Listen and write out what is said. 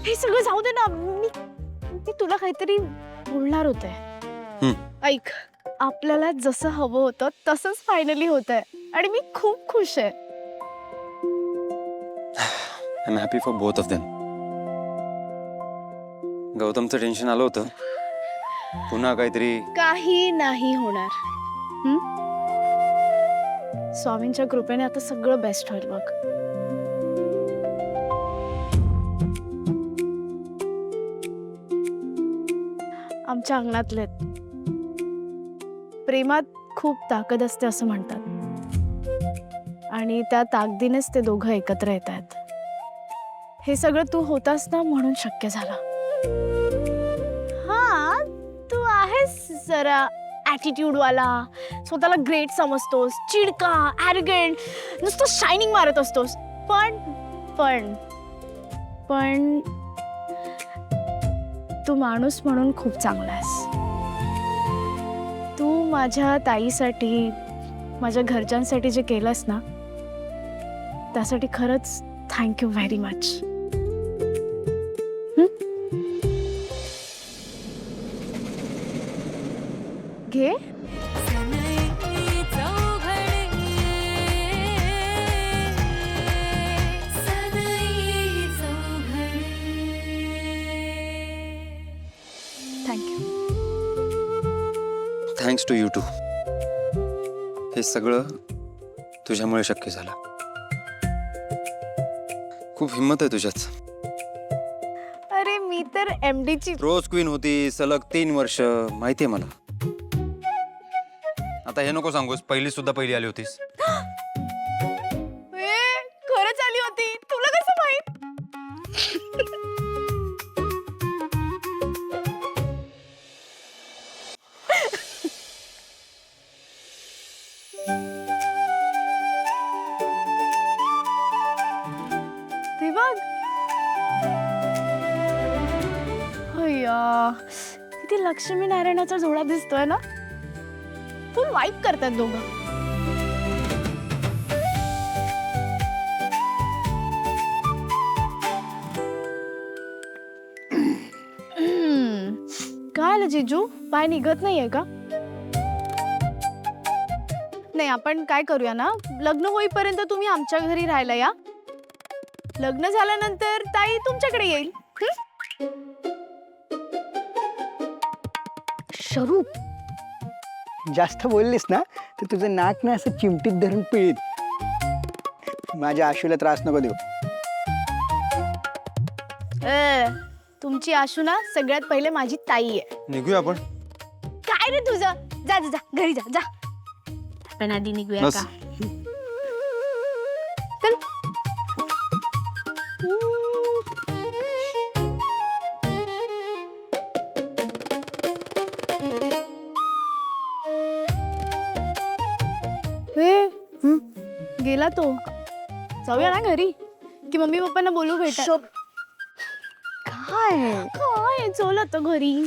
हे सगळं जाऊ दे ना. मी तुला काहीतरी बोलणार होते. ऐक, आपल्याला जसं हवं होतं तसंच फायनली होतंय आणि मी खूप खुश आहे. I'm happy for both of them. गौतमचं टेन्शन आलं होतं, पुन्हा काहीतरी. काही नाही होणार. स्वामींच्या कृपेने आता सगळं बेस्ट होईल बघ. आमच्या अंगणातले प्रेमात खूप ताकद असते असं म्हणतात आणि त्या ताकदीनेच ते दोघं एकत्र येत आहेत. हे सगळं तू होतास ना म्हणून शक्य झालं. हा, तू आहेस जरा ॲटिट्यूड वाला, स्वतःला ग्रेट समजतोस, चिडका, ॲरोगंट, नुसतं शायनिंग मारत असतोस. पण पण पण तू माणूस म्हणून खूप चांगला आहेस. तू माझ्या ताईसाठी, माझ्या घरच्यांसाठी जे केलंस ना, त्यासाठी खरंच थँक्यू व्हेरी मच. घे. Thank you. Thanks to you too. हे सगळं तुझ्यामुळे शक्य झालं. खूप हिंमत आहे तुझ्यात. अरे मी तर MDची रोज क्वीन होती सलग 3 वर्ष, माहितीये मला. आता हे नको सांगूस, पहिली सुद्धा पहिली आली होतीस. खरंच आली होती. तुला कसं माहित? ते बघ. अय्या, किती लक्ष्मी नारायणाचा जोडा दिसतोय ना. फुल वाईप करतात दोघं. काय आलं जिजू, पाय निघत नाहीये का? नाही, आपण काय करूया ना, लग्न होईपर्यंत तुम्ही आमच्या घरी राहायला या. लग्न झाल्यानंतर ताई तुमच्याकडे येईल. शरू, जास्त बोललीस ना तर तुझं नाक ना असं चिमटीत धरून पिळीत. माझ्या आशूला त्रास नको देऊ. तुमची आशू ना सगळ्यात पहिले माझी ताई आहे. निघूया आपण. काय रे तुझं? जा जा जा, घरी जा जा. आपण आधी निघूया बस. का? चल. गेला तो. जाऊया ना घरी, की मम्मी पप्पांना बोलू भेटा. काय चल आता घरी.